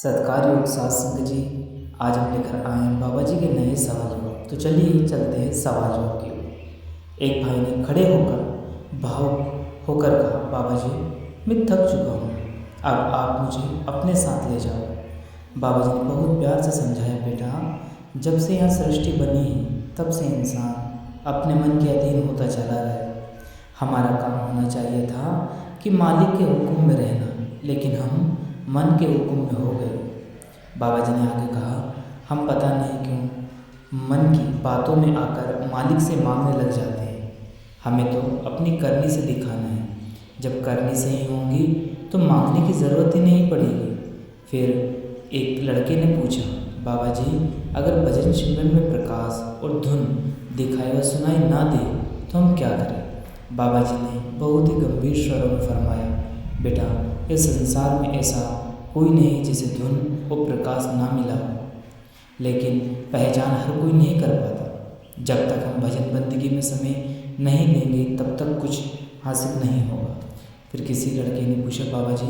सत्कार योग सात संगत जी, आज हम लेकर आए हैं बाबा जी के नए सवाल जवाब। तो चलिए चलते हैं सवाल जवाब की ओर। एक भाई ने खड़े होकर भावुक होकर कहा, बाबा जी मैं थक चुका हूँ, अब आप मुझे अपने साथ ले जाओ। बाबा जी ने बहुत प्यार से समझाया, बेटा जब से यहाँ सृष्टि बनी है तब से इंसान अपने मन के अधीन होता चला गया। हमारा काम होना चाहिए था कि मालिक के हुक्म में रहना, लेकिन हम मन के हुक्म में हो गए। बाबा जी ने आगे कहा, हम पता नहीं क्यों मन की बातों में आकर मालिक से मांगने लग जाते हैं। हमें तो अपनी करनी से दिखाना है। जब करनी सही होंगी तो मांगने की ज़रूरत ही नहीं पड़ेगी। फिर एक लड़के ने पूछा, बाबा जी अगर भजन शिविर में प्रकाश और धुन दिखाई व सुनाई ना दे तो हम क्या करें? बाबा जी ने बहुत ही गंभीर स्वरों में फरमाया, बेटा इस संसार में ऐसा कोई नहीं जिसे धुन और प्रकाश ना मिला हो, लेकिन पहचान हर कोई नहीं कर पाता। जब तक हम भजन बंदगी में समय नहीं देंगे तब तक कुछ हासिल नहीं होगा। फिर किसी लड़के ने पूछा, बाबा जी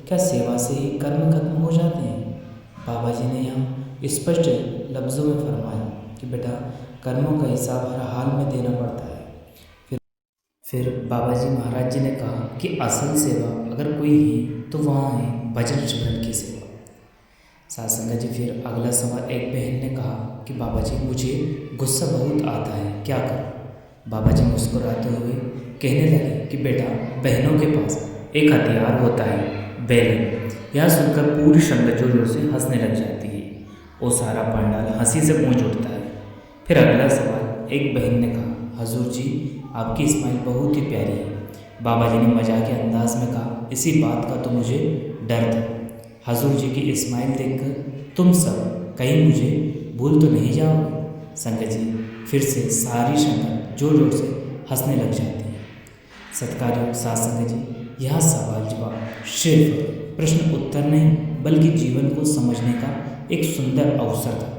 क्या सेवा से ही कर्म खत्म हो जाते हैं? बाबा जी ने यहाँ स्पष्ट लफ्ज़ों में फरमाया कि बेटा कर्मों का हिसाब हर हाल में देना पड़ता है। फिर बाबा जी महाराज जी ने कहा कि असल सेवा अगर कोई है तो वहाँ है भजन शिविर की सेवा। साथ संगत जी, फिर अगला सवाल एक बहन ने कहा कि बाबा जी मुझे गुस्सा बहुत आता है, क्या करूं? बाबा जी मुस्कुराते हुए कहने लगे कि बेटा बहनों के पास एक हथियार होता है, बैल। यह सुनकर पूरी संगत जोर जोर से हंसने लग जाती है और सारा पंडाल हंसी से गूंज उठता है। फिर अगला सवाल एक बहन ने कहा, हजूर जी आपकी स्माइल बहुत ही प्यारी है। बाबा जी ने मजाक के अंदाज में कहा, इसी बात का तो मुझे डर था। हजूर जी की स्माइल देखकर तुम सब कहीं मुझे भूल तो नहीं जाओगे? संगत जी फिर से सारी संगत जोर जोर से हंसने लग जाती है। सत्कार साथ संगत जी, यह सवाल जवाब सिर्फ प्रश्न उत्तर नहीं बल्कि जीवन को समझने का एक सुंदर अवसर था।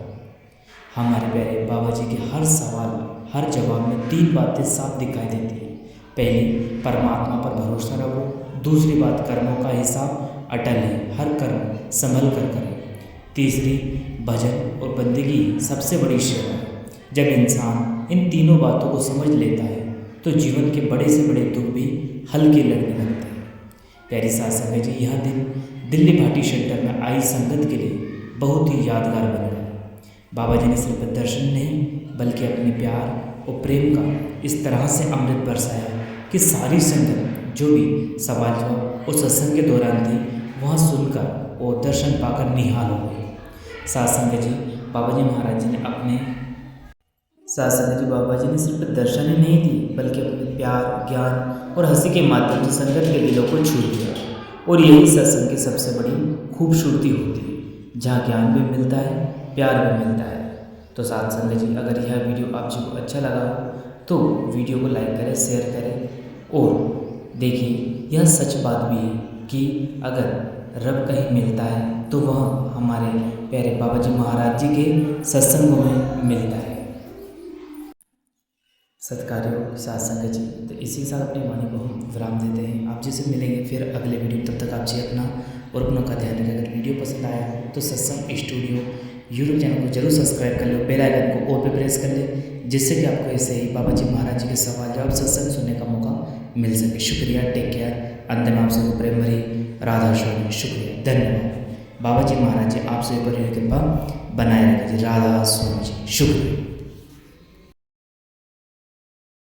हमारे प्यारे बाबा जी के हर सवाल हर जवाब में तीन बातें साफ दिखाई देती हैं। पहली, परमात्मा पर भरोसा रखो। दूसरी बात, कर्मों का हिसाब अटल है, हर कर्म संभल कर करें। तीसरी, भजन और बंदगी सबसे बड़ी सेवा है। जब इंसान इन तीनों बातों को समझ लेता है तो जीवन के बड़े से बड़े दुख भी हल्के लगने लगते हैं। प्यारी साथ संगत जी, यह दिन दिल्ली भाटी सेंटर में आई संगत के लिए बहुत ही यादगार बन गया। बाबा जी ने सिर्फ दर्शन नहीं बल्कि अपने प्यार और प्रेम का इस तरह से अमृत बरसाया कि सारी संगत जो भी सवाल जवाब और सत्संग के दौरान थी वहाँ सुनकर और दर्शन पाकर निहाल हो गए। साथ संगत जी, बाबा जी महाराज जी ने बाबा जी ने सिर्फ दर्शन ही नहीं दी बल्कि अपने प्यार, ज्ञान और हंसी के माध्यम से संगत के दिलों को छू लिया। और यही सत्संग की सबसे बड़ी खूबसूरती होती है, जहाँ ज्ञान भी मिलता है, प्यार भी मिलता है। तो साथ संगत जी, अगर यह वीडियो आप जी को अच्छा लगा तो वीडियो को लाइक करें, शेयर करें और देखिए यह सच बात भी है कि अगर रब कहीं मिलता है तो वह हमारे प्यारे बाबा जी महाराज जी के सत्संगों में मिलता है। सत्कार्यों साथ संगत जी, तो इसी के साथ अपनी वाणी को हम विराम देते हैं। आप जी से मिलेंगे फिर अगले वीडियो। तब तक आप जी अपना और अपनों का ध्यान रखें। अगर वीडियो पसंद आया तो सत्संग स्टूडियो यूट्यूब चैनल को जरूर सब्सक्राइब कर लो, बेल आइकन को ऑल पे प्रेस कर ले, जिससे कि आपको ऐसे ही बाबा जी महाराज जी के सवाल जवाब सत्संग सुनने का मौका मिल सके। शुक्रिया, टेक केयर। अंत में आपसे प्रेम भरी राधा स्वामी, शुक्रिया, धन्यवाद। बाबा जी महाराज जी आप सभी पर कृपा बनाए रखें। राधा स्वामी जी, शुक्रिया।